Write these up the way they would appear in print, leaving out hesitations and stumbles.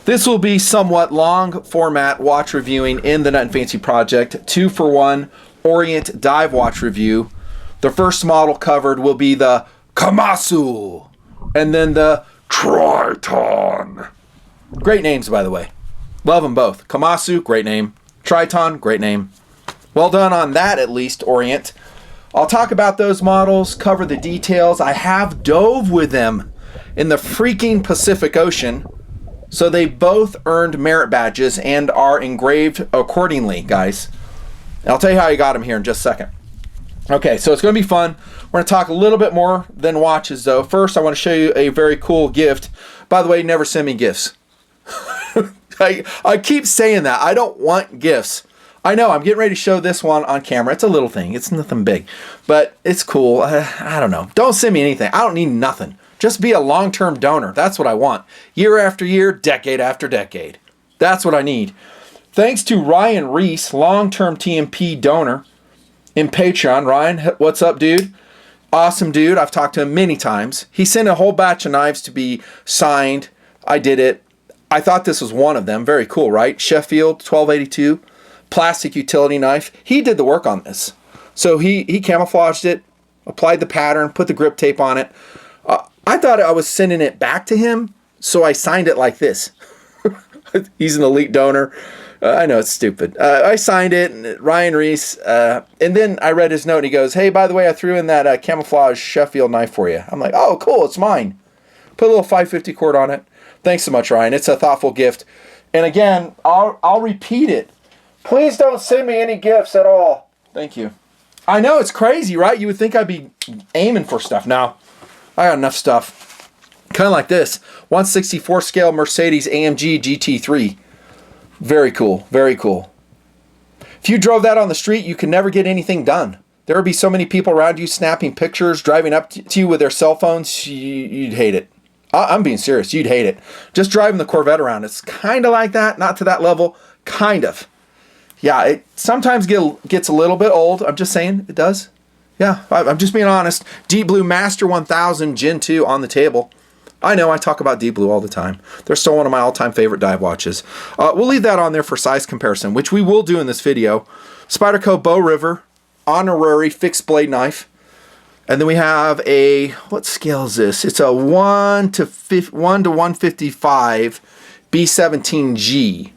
This will be somewhat long format watch reviewing in the Nut and Fancy project. 2-for-1 Orient dive watch review. The first model covered will be the Kamsu, and then the Triton. Great names, by the way. Love them both. Kamsu, great name. Triton, great name. Well done on that, at least, Orient. I'll talk about those models, cover the details. I have dove with them in the freaking Pacific Ocean, so they both earned merit badges and are engraved accordingly, guys. And I'll tell you how I got them here in just a second. Okay, so it's going to be fun. We're going to talk a little bit more than watches, though. First, I want to show you a very cool gift. By the way, never send me gifts. I keep saying that. I don't want gifts. I know, I'm getting ready to show this one on camera. It's a little thing. It's nothing big. But it's cool. I don't know. Don't send me anything. I don't need nothing. Just be a long-term donor. That's what I want. Year after year, decade after decade. That's what I need. Thanks to Ryan Reese, long-term TNP donor in Patreon. Ryan, what's up, dude? Awesome dude. I've talked to him many times. He sent a whole batch of knives to be signed. I did it. I thought this was one of them. Very cool, right? Sheffield 1282. Plastic utility knife. He did the work on this. So he camouflaged it, applied the pattern, put the grip tape on it. I thought I was sending it back to him, so I signed it like this. He's an elite donor. I know it's stupid. I signed it, and Ryan Reese, and then I read his note, and he goes, hey, by the way, I threw in that camouflage Sheffield knife for you. I'm like, oh, cool, it's mine. Put a little 550 cord on it. Thanks so much, Ryan. It's a thoughtful gift. And again, I'll repeat it. Please don't send me any gifts at all. Thank you. I know, it's crazy, right? You would think I'd be aiming for stuff. Now, I got enough stuff. Kind of like this. 1/64 scale Mercedes AMG GT3. Very cool. Very cool. If you drove that on the street, you could never get anything done. There would be so many people around you snapping pictures, driving up to you with their cell phones. You'd hate it. I'm being serious. You'd hate it. Just driving the Corvette around. It's kind of like that. Not to that level. Kind of. Yeah, it sometimes gets a little bit old. I'm just saying, it does. Yeah, I'm just being honest. Deep Blue Master 1000 Gen 2 on the table. I know, I talk about Deep Blue all the time. They're still one of my all-time favorite dive watches. We'll leave that on there for size comparison, which we will do in this video. Spyderco Bow River, honorary fixed blade knife. And then we have a, what scale is this? It's a 1 to 155 B17G.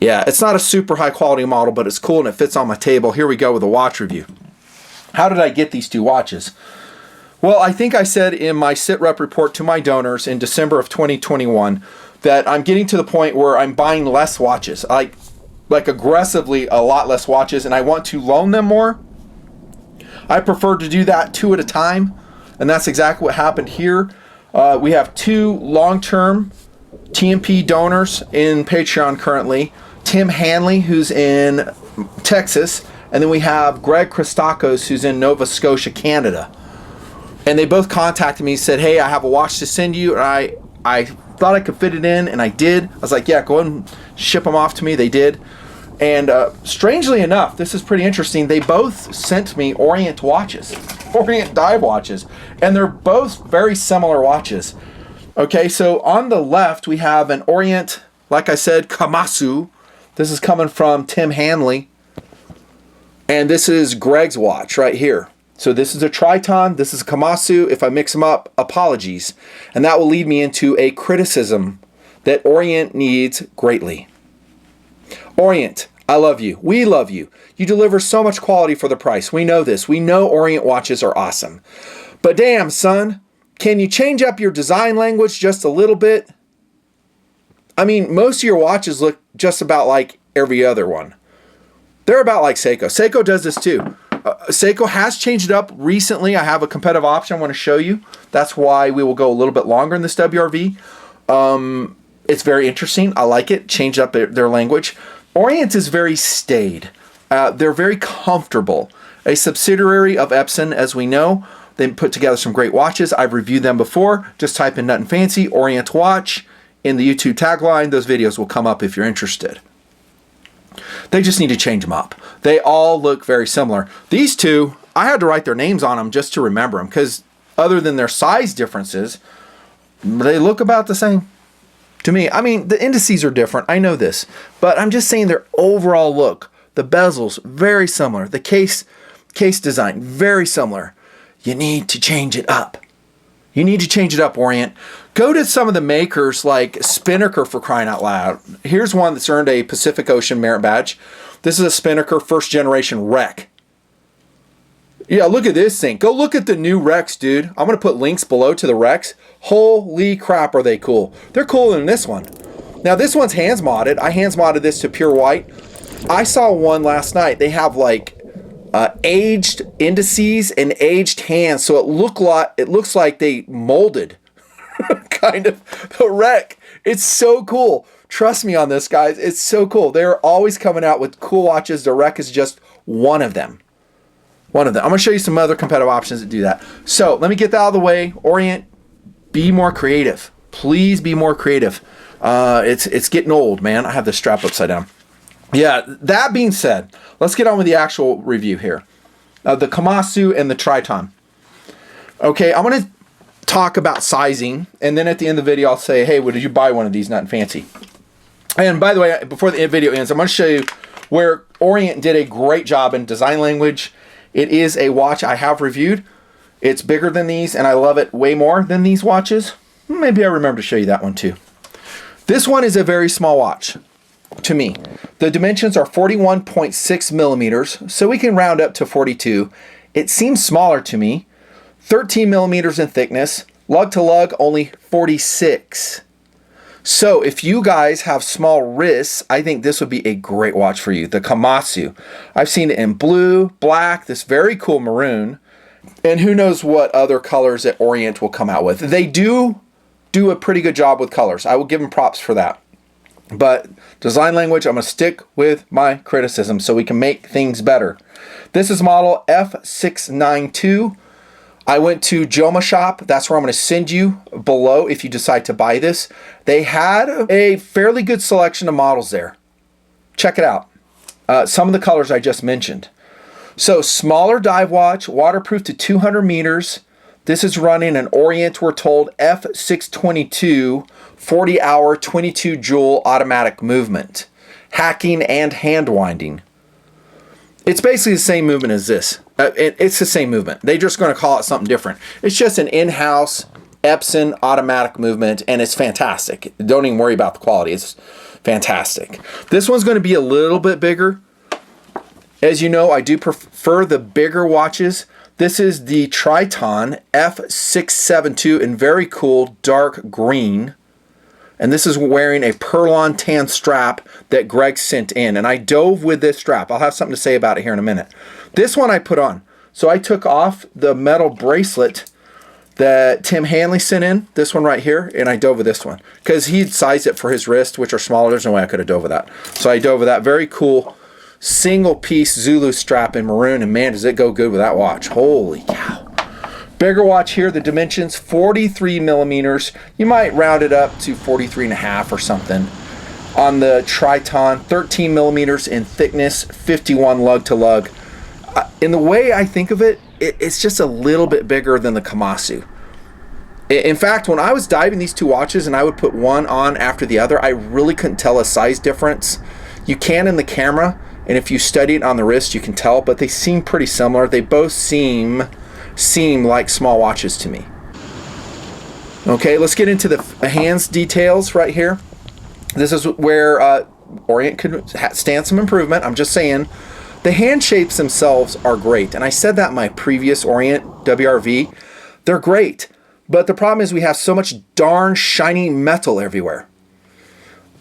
Yeah, it's not a super high quality model, but it's cool and it fits on my table. Here we go with a watch review. How did I get these two watches? Well, I think I said in my sit rep report to my donors in December of 2021 that I'm getting to the point where I'm buying less watches, like aggressively a lot less watches, and I want to loan them more. I prefer to do that 2 at a time, and that's exactly what happened here. We have 2 long-term TNP donors in Patreon currently. Tim Hanley, who's in Texas, and then we have Greg Christakos, who's in Nova Scotia, Canada. And they both contacted me and said, hey, I have a watch to send you. And I thought I could fit it in, and I did. I was like, yeah, go ahead and ship them off to me. They did. And strangely enough, this is pretty interesting. They both sent me Orient watches, Orient dive watches, and they're both very similar watches. Okay, so on the left, we have an Orient, like I said, Kamsu. This is coming from Tim Hanley. And this is Greg's watch right here. So this is a Triton, this is a Kamsu. If I mix them up, apologies. And that will lead me into a criticism that Orient needs greatly. Orient, I love you. We love you. You deliver so much quality for the price. We know this. We know Orient watches are awesome. But damn, son, can you change up your design language just a little bit? I mean, most of your watches look just about like every other one. They're about like Seiko. Seiko does this too. Seiko has changed it up recently. I have a competitive option I want to show you. That's why we will go a little bit longer in this WRV. It's very interesting. I like it. Changed up their language. Orient is very staid. They're very comfortable. A subsidiary of Epson, as we know. They put together some great watches. I've reviewed them before. Just type in Nut and Fancy, Orient watch in the YouTube tagline. Those videos will come up if you're interested. They just need to change them up. They all look very similar. These two, I had to write their names on them just to remember them, because other than their size differences, they look about the same. to me. I mean, the indices are different. I know this. But I'm just saying their overall look. The bezels, very similar. The case design, very similar. You need to change it up. You need to change it up, Orient. Go to some of the makers like Spinnaker, for crying out loud. Here's one that's earned a Pacific Ocean Merit Badge. This is a Spinnaker first generation wreck. Yeah, look at this thing. Go look at the new wrecks, dude. I'm going to put links below to the wrecks. Holy crap, are they cool. They're cooler than this one. Now, this one's hands modded. I hands modded this to pure white. I saw one last night. They have like aged indices and aged hands, so it looks like they molded kind of the wreck. It's so cool. Trust me on this, guys. It's so cool. They're always coming out with cool watches. The wreck is just one of them. One of them. I'm going to show you some other competitive options that do that. So let me get that out of the way. Orient, be more creative. Please be more creative. It's getting old, man. I have this strap upside down. Yeah, that being said, let's get on with the actual review here. The Kamsu and the Triton. Okay, I'm going to talk about sizing, and then at the end of the video, I'll say, hey, did you buy one of these Nut and Fancy? And by the way, before the video ends, I'm going to show you where Orient did a great job in design language. It is a watch I have reviewed. It's bigger than these, and I love it way more than these watches. Maybe I remember to show you that one too. This one is a very small watch to me. The dimensions are 41.6 millimeters, so we can round up to 42. It seems smaller to me. 13 millimeters in thickness. Lug to lug, only 46. So if you guys have small wrists, I think this would be a great watch for you. The Kamsu. I've seen it in blue, black, this very cool maroon, and who knows what other colors that Orient will come out with. They do a pretty good job with colors. I will give them props for that. But design language, I'm going to stick with my criticism so we can make things better. This is model F672. I went to Joma Shop. That's where I'm going to send you below if you decide to buy this. They had a fairly good selection of models there. Check it out. Some of the colors I just mentioned. So smaller dive watch, waterproof to 200 meters. This is running an Orient, we're told, F622, 40-hour, 22-joule automatic movement. Hacking and hand winding. It's basically the same movement as this. It's the same movement. They're just going to call it something different. It's just an in-house Epson automatic movement, and it's fantastic. Don't even worry about the quality. It's fantastic. This one's going to be a little bit bigger. As you know, I do prefer the bigger watches. This is the Triton F672 in very cool dark green. And this is wearing a Perlon tan strap that Greg sent in. And I dove with this strap. I'll have something to say about it here in a minute. This one I put on. So I took off the metal bracelet that Tim Hanley sent in. This one right here. And I dove with this one. Because he'd sized it for his wrist, which are smaller. There's no way I could have dove with that. So I dove with that. Very cool single piece Zulu strap in maroon. And man, does it go good with that watch. Holy cow. Bigger watch here, the dimensions 43 millimeters. You might round it up to 43 and a half or something. On the Triton, 13 millimeters in thickness, 51 lug to lug. In the way I think of it, it's just a little bit bigger than the Kamsu. In fact, when I was diving these two watches and I would put one on after the other, I really couldn't tell a size difference. You can in the camera, and if you study it on the wrist, you can tell, but they seem pretty similar. They both seem like small watches to me. Okay, let's get into the hands details right here. This is where Orient could stand some improvement. I'm just saying the hand shapes themselves are great, and I said that in my previous Orient WRV. They're great, but the problem is we have so much darn shiny metal everywhere.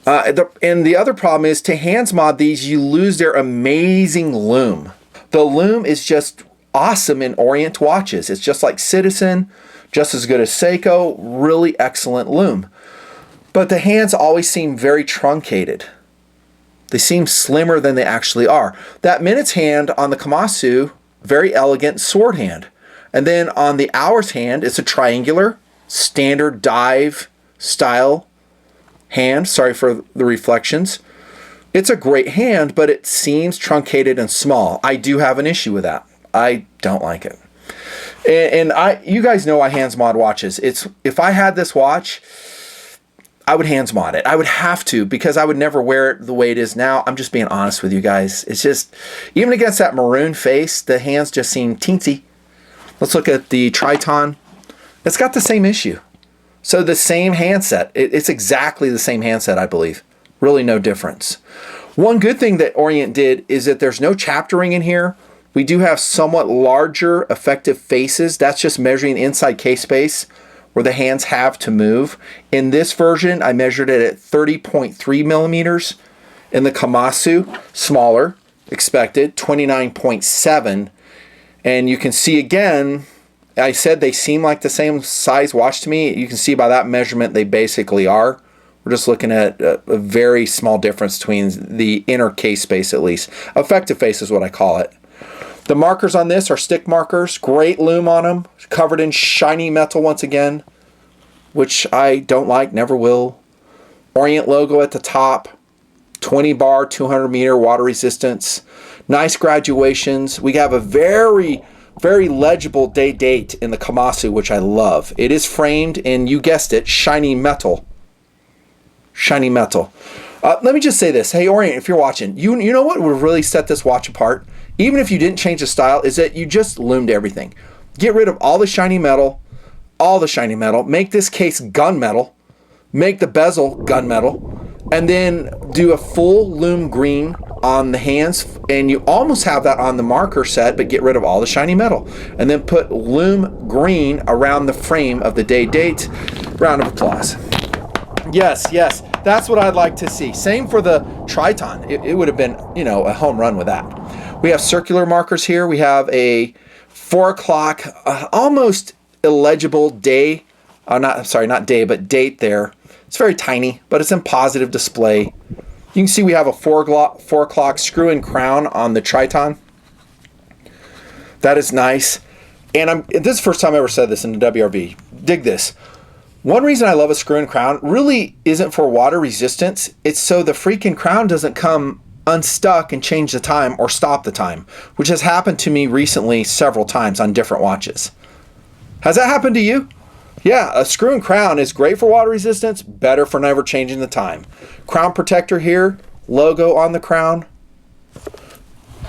And the other problem is to hands mod these, you lose their amazing loom. The loom is just awesome in Orient watches. It's just like Citizen, just as good as Seiko, really excellent loom. But the hands always seem very truncated. They seem slimmer than they actually are. That minutes hand on the Kamsu, very elegant sword hand. And then on the hours hand, it's a triangular, standard dive style hand. Sorry for the reflections. It's a great hand, but it seems truncated and small. I do have an issue with that. I don't like it. And you guys know I hands mod watches. If I had this watch, I would hands mod it. I would have to, because I would never wear it the way it is now. I'm just being honest with you guys. It's just, even against that maroon face, the hands just seem teensy. Let's look at the Triton. It's got the same issue. So the same handset. It's exactly the same handset, I believe. Really no difference. One good thing that Orient did is that there's no chaptering in here. We do have somewhat larger effective faces. That's just measuring inside case space where the hands have to move. In this version, I measured it at 30.3 millimeters. In the Kamsu, smaller, expected, 29.7. And you can see again, I said they seem like the same size watch to me. You can see by that measurement they basically are. We're just looking at a very small difference between the inner case space, at least. Effective face is what I call it. The markers on this are stick markers. Great lume on them. Covered in shiny metal once again, which I don't like, never will. Orient logo at the top. 20 bar, 200 meter water resistance. Nice graduations. We have a very, very legible date in the Kamsu, which I love. It is framed in, you guessed it, shiny metal. Shiny metal. Let me just say this. Hey, Orient, if you're watching, you know what would really set this watch apart? Even if you didn't change the style, is that you just loomed everything. Get rid of all the shiny metal, make this case gunmetal, make the bezel gunmetal, and then do a full lume green on the hands, and you almost have that on the marker set, but get rid of all the shiny metal. And then put lume green around the frame of the date. Round of applause. Yes, that's what I'd like to see. Same for the Triton. It would have been, you know, a home run with that. We have circular markers here. We have a 4 o'clock, almost illegible day. Not day, but date there. It's very tiny, but it's in positive display. You can see we have a 4 o'clock screw-in crown on the Triton. That is nice. And this is the first time I ever said this in the WRV. Dig this. One reason I love a screw-in crown really isn't for water resistance. It's so the freaking crown doesn't come unstuck and change the time or stop the time, which has happened to me recently several times on different watches. Has that happened to you? Yeah, a screw-in crown is great for water resistance, better for never changing the time. Crown protector here, logo on the crown.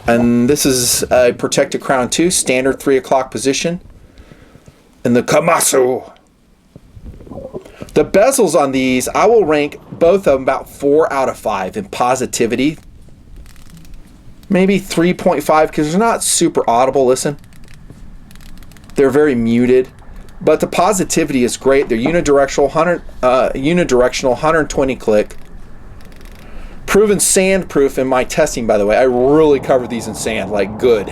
And this is a protected crown too, standard 3 o'clock position. And the Kamsu. The bezels on these, I will rank both of them about 4 out of 5 in positivity. Maybe 3.5 because they're not super audible, listen. They're very muted. But the positivity is great. They're unidirectional, 120 click. Proven sand proof in my testing, by the way. I really covered these in sand, like good.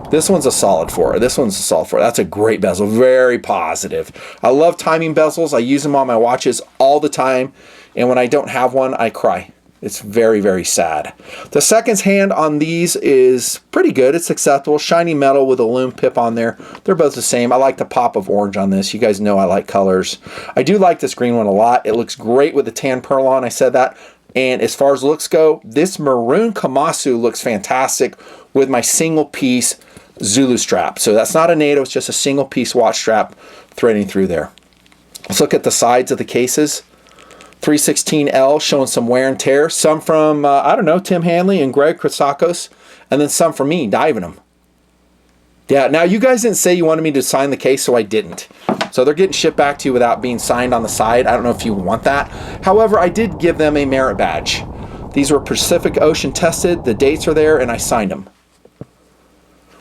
This one's a solid 4. This one's a solid 4. That's a great bezel. Very positive. I love timing bezels. I use them on my watches all the time. And when I don't have one, I cry. It's very, very sad. The seconds hand on these is pretty good. It's acceptable. Shiny metal with a lume pip on there. They're both the same. I like the pop of orange on this. You guys know I like colors. I do like this green one a lot. It looks great with the tan pearl on. I said that. And as far as looks go, this maroon Kamsu looks fantastic with my single piece Zulu strap. So that's not a NATO. It's just a single piece watch strap threading through there. Let's look at the sides of the cases. 316L showing some wear and tear. Some from, I don't know, Tim Hanley and Greg Christakos. And then some from me diving them. Yeah, now you guys didn't say you wanted me to sign the case, so I didn't. So they're getting shipped back to you without being signed on the side. I don't know if you want that. However, I did give them a merit badge. These were Pacific Ocean tested. The dates are there, and I signed them.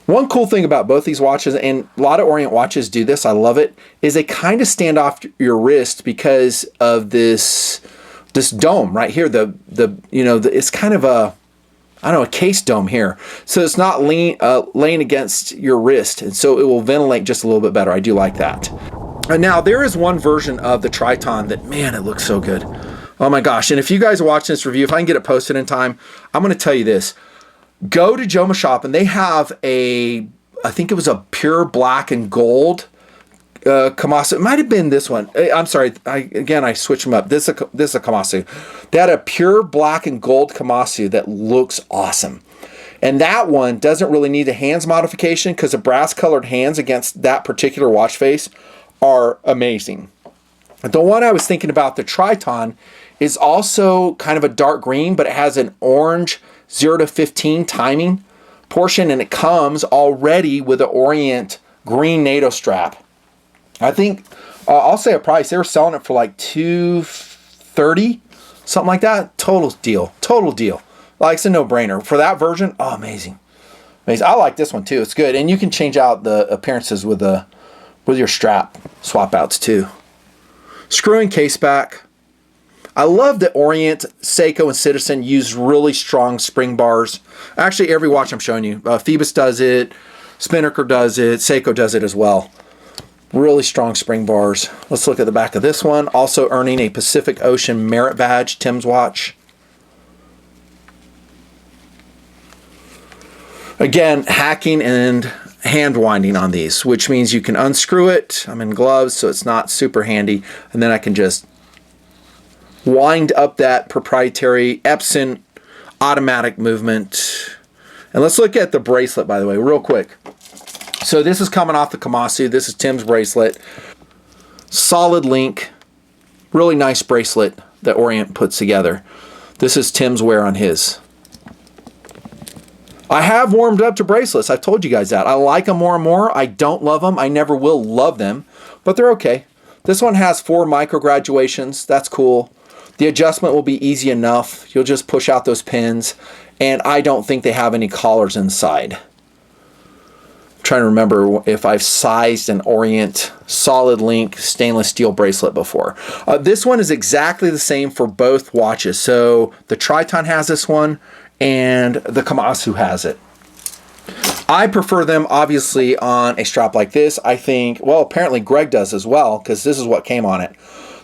One cool thing about both these watches, and a lot of Orient watches do this, I love it, is they kind of stand off your wrist because of this dome right here. It's kind of a, I don't know, a case dome here. So it's not laying against your wrist, and so it will ventilate just a little bit better. I do like that. And now there is one version of the Triton that, man, it looks so good. Oh my gosh. And if you guys are watching this review, if I can get it posted in time, I'm going to tell you this. Go to Joma Shop, and they have I think it was a pure black and gold Kamsu. It might have been this one. I'm sorry. I switched them up. This is a Kamsu. They had a pure black and gold Kamsu that looks awesome. And that one doesn't really need a hands modification because the brass colored hands against that particular watch face are amazing. The one I was thinking about, the Triton, is also kind of a dark green, but it has an orange 0 to 15 timing portion, and it comes already with an Orient green NATO strap. I think, I'll say a price. They were selling it for like $230, something like that. Total deal. Total deal. Like, it's a no-brainer. For that version, oh, amazing. Amazing. I like this one too. It's good. And you can change out the appearances with your strap swap outs too. Screw and case back. I love that Orient, Seiko, and Citizen use really strong spring bars. Actually, every watch I'm showing you. Phoebus does it. Spinnaker does it. Seiko does it as well. Really strong spring bars. Let's look at the back of this one. Also earning a Pacific Ocean Merit Badge, Tim's watch. Again, hacking and hand winding on these, which means you can unscrew it. I'm in gloves, so it's not super handy. And then I can just wind up that proprietary Epson automatic movement. And let's look at the bracelet, by the way, real quick. So this is coming off the Kamsu. This is Tim's bracelet. Solid link. Really nice bracelet that Orient puts together. This is Tim's wear on his. I have warmed up to bracelets. I've told you guys that. I like them more and more. I don't love them. I never will love them, but they're okay. This one has 4 micro graduations. That's cool. The adjustment will be easy enough. You'll just push out those pins, and I don't think they have any collars inside. I'm trying to remember if I've sized an Orient solid link stainless steel bracelet before. This one is exactly the same for both watches. So the Triton has this one, and the Kamsu has it. I prefer them obviously on a strap like this. I think, well, apparently Greg does as well, because this is what came on it.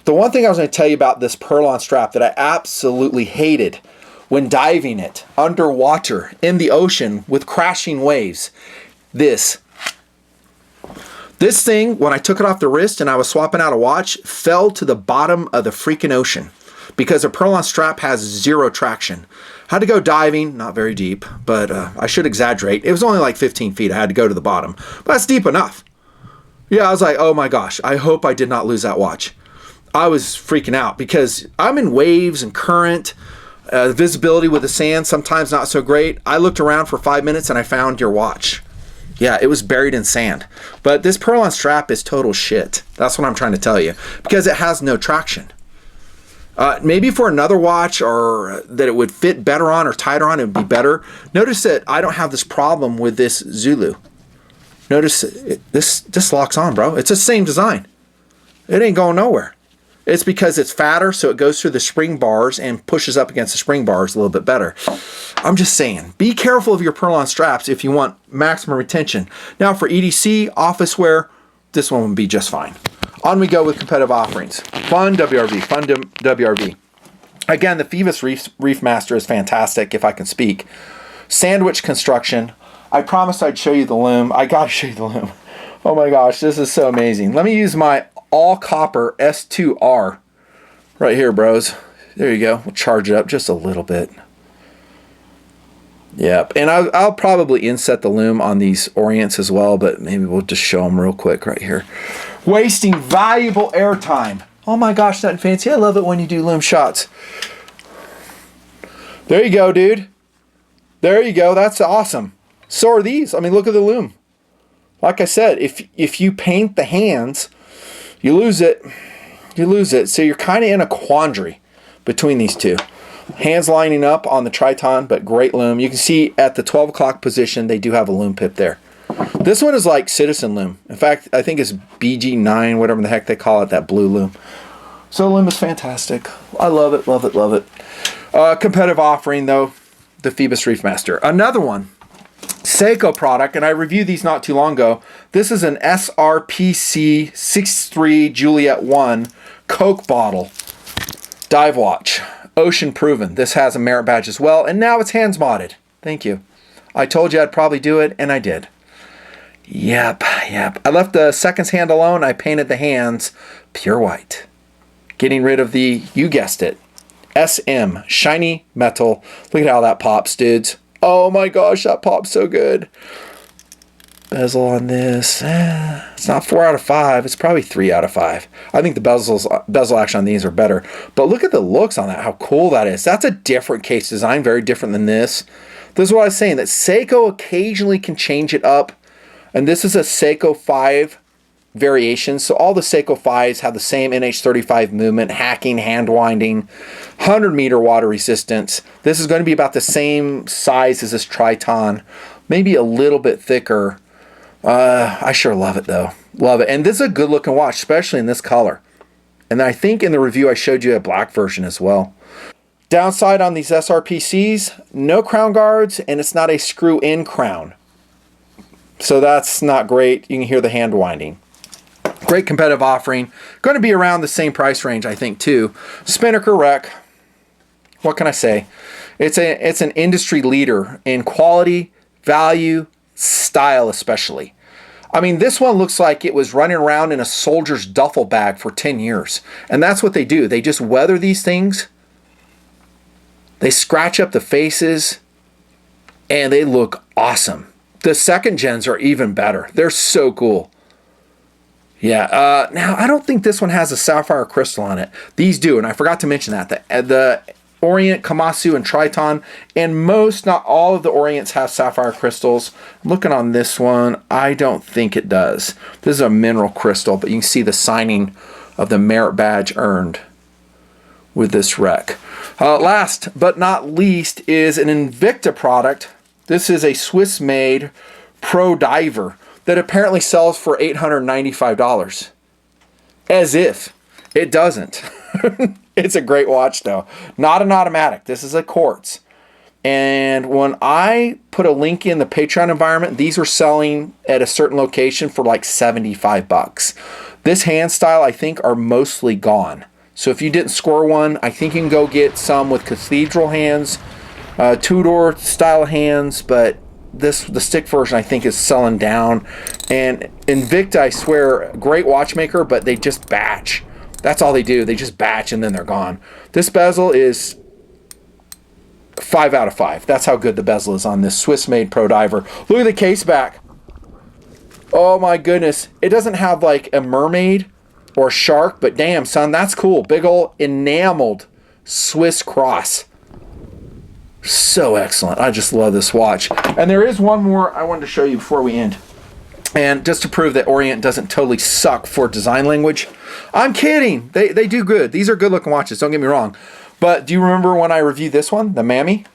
The one thing I was going to tell you about this Perlon strap that I absolutely hated when diving it underwater in the ocean with crashing waves. This thing, when I took it off the wrist and I was swapping out a watch, fell to the bottom of the freaking ocean because a Perlon strap has 0 traction. Had to go diving, not very deep, but I should exaggerate. It was only like 15 feet. I had to go to the bottom, but that's deep enough. Yeah, I was like, oh my gosh, I hope I did not lose that watch. I was freaking out because I'm in waves and current. The visibility with the sand, sometimes not so great. I looked around for 5 minutes and I found your watch. Yeah, it was buried in sand. But this Perlon strap is total shit. That's what I'm trying to tell you, because it has no traction. Maybe for another watch, or that it would fit better on or tighter on, it would be better. Notice that I don't have this problem with this Zulu. Notice this locks on, bro. It's the same design. It ain't going nowhere. It's because it's fatter, so it goes through the spring bars and pushes up against the spring bars a little bit better. I'm just saying, be careful of your Perlon straps if you want maximum retention. Now for EDC, office wear, this one would be just fine. On we go with competitive offerings. Fun WRV, fun WRV. Again, the Phoebus Reef Master is fantastic, if I can speak. Sandwich construction. I promised I'd show you the loom. I gotta show you the loom. Oh my gosh, this is so amazing. Let me use my all copper S2R right here, bros. There you go. We'll charge it up just a little bit. Yep, and I'll probably inset the loom on these Orients as well, but maybe we'll just show them real quick right here. Wasting valuable airtime. Oh my gosh, that fancy. I love it when you do loom shots. There you go, dude. There you go. That's awesome. So are these. I mean, look at the loom. Like I said, if you paint the hands, you lose it. You lose it. So you're kind of in a quandary between these two. Hands lining up on the Triton, but great loom. You can see at the 12 o'clock position, they do have a loom pip there. This one is like Citizen loom. In fact, I think it's BG9, whatever the heck they call it, that blue loom. So the loom is fantastic. I love it, love it, love it. Competitive offering, though, the Phoebus Reef Master. Another one, Seiko product, and I reviewed these not too long ago. This is an SRPC 63 Juliet 1 Coke bottle dive watch. Ocean proven. This has a merit badge as well, and now it's hands modded. Thank you. I told you I'd probably do it, and I did. Yep. I left the seconds hand alone. I painted the hands pure white. Getting rid of the, you guessed it, SM, shiny metal. Look at how that pops, dudes. Oh my gosh, that pops so good. Bezel on this, it's not 4 out of 5. It's probably 3 out of 5. I think the bezel action on these are better. But look at the looks on that, how cool that is. That's a different case design, very different than this. This is what I was saying, that Seiko occasionally can change it up. And this is a Seiko 5 variation. So all the Seiko 5s have the same NH35 movement, hacking, hand winding, 100 meter water resistance. This is going to be about the same size as this Triton, maybe a little bit thicker. I sure love it though. Love it. And this is a good looking watch, especially in this color. And I think in the review I showed you a black version as well. Downside on these SRPCs, no crown guards, and it's not a screw-in crown. So that's not great. You can hear the hand winding. Great competitive offering. Going to be around the same price range, I think, too. Spinnaker Rec. What can I say? It's an industry leader in quality, value, style especially. I mean, this one looks like it was running around in a soldier's duffel bag for 10 years. And that's what they do. They just weather these things. They scratch up the faces. And they look awesome. The second gens are even better. They're so cool. Yeah. Now, I don't think this one has a sapphire crystal on it. These do. And I forgot to mention that. The Orient, Kamsu, and Triton, and most, not all of the Orients have sapphire crystals. Looking on this one, I don't think it does. This is a mineral crystal, but you can see the signing of the merit badge earned with this wreck. Last but not least is an Invicta product. This is a Swiss-made pro diver that apparently sells for $895. As if it doesn't. It's a great watch though. Not an automatic. This is a quartz. And when I put a link in the Patreon environment, these were selling at a certain location for like 75 bucks. This hand style, I think, are mostly gone. So if you didn't score one, I think you can go get some with cathedral hands, Tudor style hands, but the stick version I think is selling down. And Invicta, I swear, great watchmaker, but they just batch. That's all they do. They just batch and then they're gone. This bezel is 5 out of 5. That's how good the bezel is on this Swiss-made Pro Diver. Look at the case back. Oh my goodness. It doesn't have like a mermaid or a shark, but damn, son, that's cool. Big ol' enameled Swiss cross. So excellent. I just love this watch. And there is one more I wanted to show you before we end. And just to prove that Orient doesn't totally suck for design language. I'm kidding. They do good. These are good looking watches. Don't get me wrong. But do you remember when I reviewed this one, the Mammy?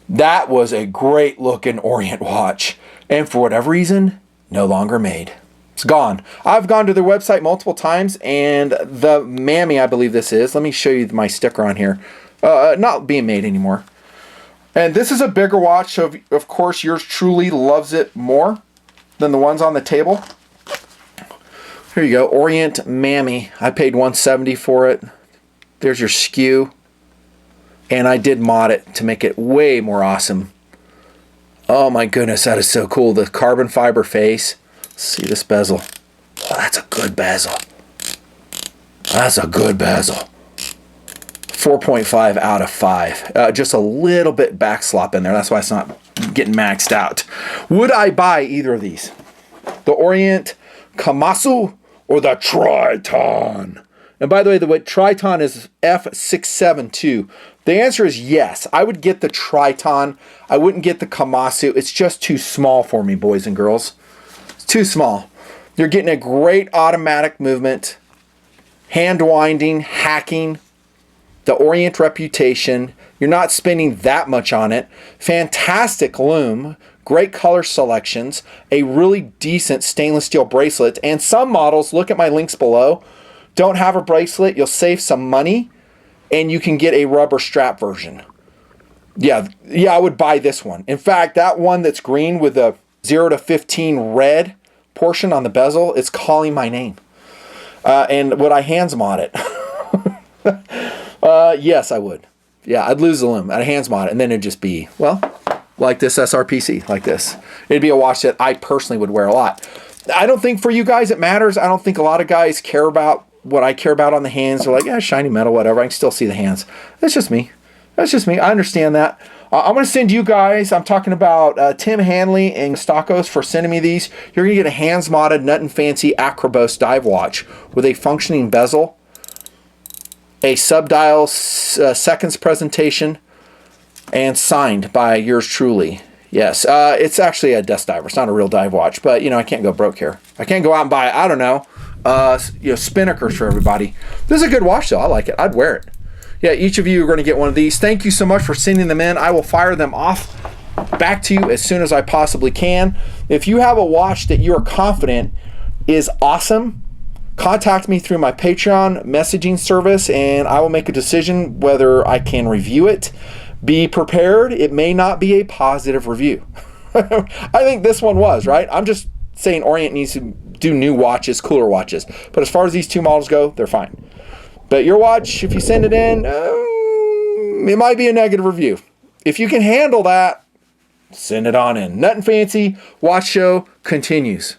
That was a great looking Orient watch. And for whatever reason, no longer made. It's gone. I've gone to their website multiple times. And the Mammy, I believe this is. Let me show you my sticker on here. Not being made anymore. And this is a bigger watch. So of course, yours truly loves it more than the ones on the table. Here you go, Orient Mammy. I paid $170 for it. There's your skew. And I did mod it to make it way more awesome. Oh my goodness, that is so cool. The carbon fiber face. Let's see this bezel. Oh, that's a good bezel. That's a good bezel. 4.5 out of 5. Just a little bit back slop in there. That's why it's not getting maxed out. Would I buy either of these? The Orient Kamsu or the Triton? And by the way, the Triton is F672. The answer is yes. I would get the Triton. I wouldn't get the Kamsu. It's just too small for me, boys and girls. It's too small. You're getting a great automatic movement, hand winding, hacking, the Orient reputation. You're not spending that much on it. Fantastic lume, great color selections, a really decent stainless steel bracelet, and some models, look at my links below, don't have a bracelet. You'll save some money, and you can get a rubber strap version. Yeah, I would buy this one. In fact, that one that's green with the 0 to 15 red portion on the bezel, it's calling my name. And would I hands mod it? Yes, I would. Yeah, I'd lose the lume. I'd hands mod it, and then it'd just be, well, like this SRPC, like this. It'd be a watch that I personally would wear a lot. I don't think for you guys it matters. I don't think a lot of guys care about what I care about on the hands. They're like, yeah, shiny metal, whatever. I can still see the hands. That's just me. That's just me. I understand that. I'm going to send you guys, I'm talking about Tim Hanley and Stockos for sending me these. You're going to get a hands-modded Nut and Fancy Acrobos dive watch with a functioning bezel, a subdial seconds presentation, and signed by yours truly. Yes, it's actually a desk diver. It's not a real dive watch, but, you know, I can't go broke here. I can't go out and buy, I don't know, Spinnakers for everybody. This is a good watch, though. I like it. I'd wear it. Yeah, each of you are going to get one of these. Thank you so much for sending them in. I will fire them off back to you as soon as I possibly can. If you have a watch that you are confident is awesome, contact me through my Patreon messaging service, and I will make a decision whether I can review it. Be prepared. It may not be a positive review. I think this one was, right? I'm just saying Orient needs to do new watches, cooler watches. But as far as these two models go, they're fine. But your watch, if you send it in, it might be a negative review. If you can handle that, send it on in. Nut and Fancy Watch Show continues.